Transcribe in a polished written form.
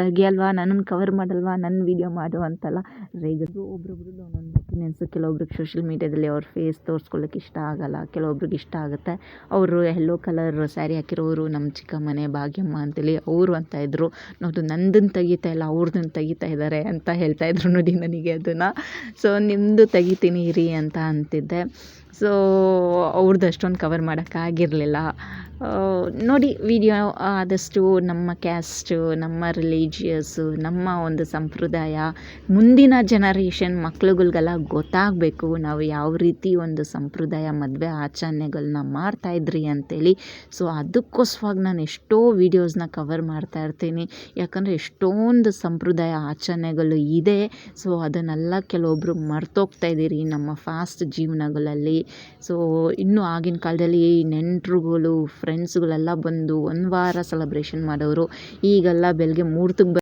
ಹಾಗೆ ಅಲ್ವಾ ನನ್ನನ್ನು ಕವರ್ ಮಾಡಲ್ವಾ ನನ್ನ ವೀಡಿಯೋ ಮಾಡು ಅಂತಲ್ಲ ರೇಗಿದ್ರು. ಒಬ್ರೊಬ್ರದ್ದು ಒಂದೊಂದು ಒಪಿನಿಯನ್ಸು. ಕೆಲವೊಬ್ರಿಗೆ ಸೋಷಿಯಲ್ ಮೀಡ್ಯಾದಲ್ಲಿ ಅವ್ರ ಫೇಸ್ ತೋರಿಸ್ಕೊಳ್ಳೋಕೆ ಇಷ್ಟ ಆಗಲ್ಲ, ಕೆಲವೊಬ್ರಿಗೆ ಇಷ್ಟ ಆಗುತ್ತೆ. ಅವರು ಯೆಲ್ಲೋ ಕಲರ್ ಸ್ಯಾರಿ ಹಾಕಿರೋರು ನಮ್ಮ ಚಿಕ್ಕಮ್ಮನೆ ಭಾಗ್ಯಮ್ಮ ಅಂತೇಳಿ ಅವರು ಅಂತ ಇದ್ದರು. ನೋಡು ನಂದನ್ನು ತೆಗಿತಾ ಇಲ್ಲ ಅವ್ರದ್ದನ್ನು ತೆಗಿತಾ ಇದ್ದಾರೆ ಅಂತ ಹೇಳ್ತಾಯಿದ್ರು ನೋಡಿ ನನಗೆ ಅದನ್ನು. ಸೊ ನಿಮ್ಮದು ತೆಗಿತೀನಿ ಇರಿ ಅಂತ ಅಂತಿದ್ದೆ. ಸೊ ಅವ್ರದ್ದು ಅಷ್ಟೊಂದು ಕವರ್ ಮಾಡೋಕ್ಕಾಗಿರಲಿಲ್ಲ. ನೋಡಿ ವಿಡಿಯೋ ಆದಷ್ಟು ನಮ್ಮ ಕ್ಯಾಸ್ಟು, ನಮ್ಮ ರಿಲೀಜಿಯಸ್ಸು, ನಮ್ಮ ಒಂದು ಸಂಪ್ರದಾಯ ಮುಂದಿನ ಜನರೇಷನ್ ಮಕ್ಳುಗಳ್ಗೆಲ್ಲ ಗೊತ್ತಾಗಬೇಕು ನಾವು ಯಾವ ರೀತಿ ಒಂದು ಸಂಪ್ರದಾಯ ಮದುವೆ ಆಚರಣೆಗಳನ್ನ ಮಾಡ್ತಾಯಿದ್ರಿ ಅಂತೇಳಿ. ಸೊ ಅದಕ್ಕೋಸ್ಕರವಾಗಿ ನಾನು ಎಷ್ಟೋ ವೀಡಿಯೋಸ್ನ ಕವರ್ ಮಾಡ್ತಾಯಿರ್ತೀನಿ. ಯಾಕಂದರೆ ಎಷ್ಟೊಂದು ಸಂಪ್ರದಾಯ ಆಚರಣೆಗಳು ಇದೆ. ಸೊ ಅದನ್ನೆಲ್ಲ ಕೆಲವೊಬ್ಬರು ಮರ್ತೋಗ್ತಾಯಿದ್ದೀರಿ ನಮ್ಮ ಫಾಸ್ಟ್ ಜೀವನಗಳಲ್ಲಿ. ಸೊ ಇನ್ನೂ ಆಗಿನ ಕಾಲದಲ್ಲಿ ನೆಂಟರುಗಳು ಫ್ರೆಂಡ್ಸ್ಗಳೆಲ್ಲ ಬಂದು ಒಂದು ವಾರ ಸೆಲೆಬ್ರೇಷನ್ ಮಾಡೋರು. ಈಗೆಲ್ಲ ಬೆಳಗ್ಗೆ ಮುಹೂರ್ತಕ್ಕೆ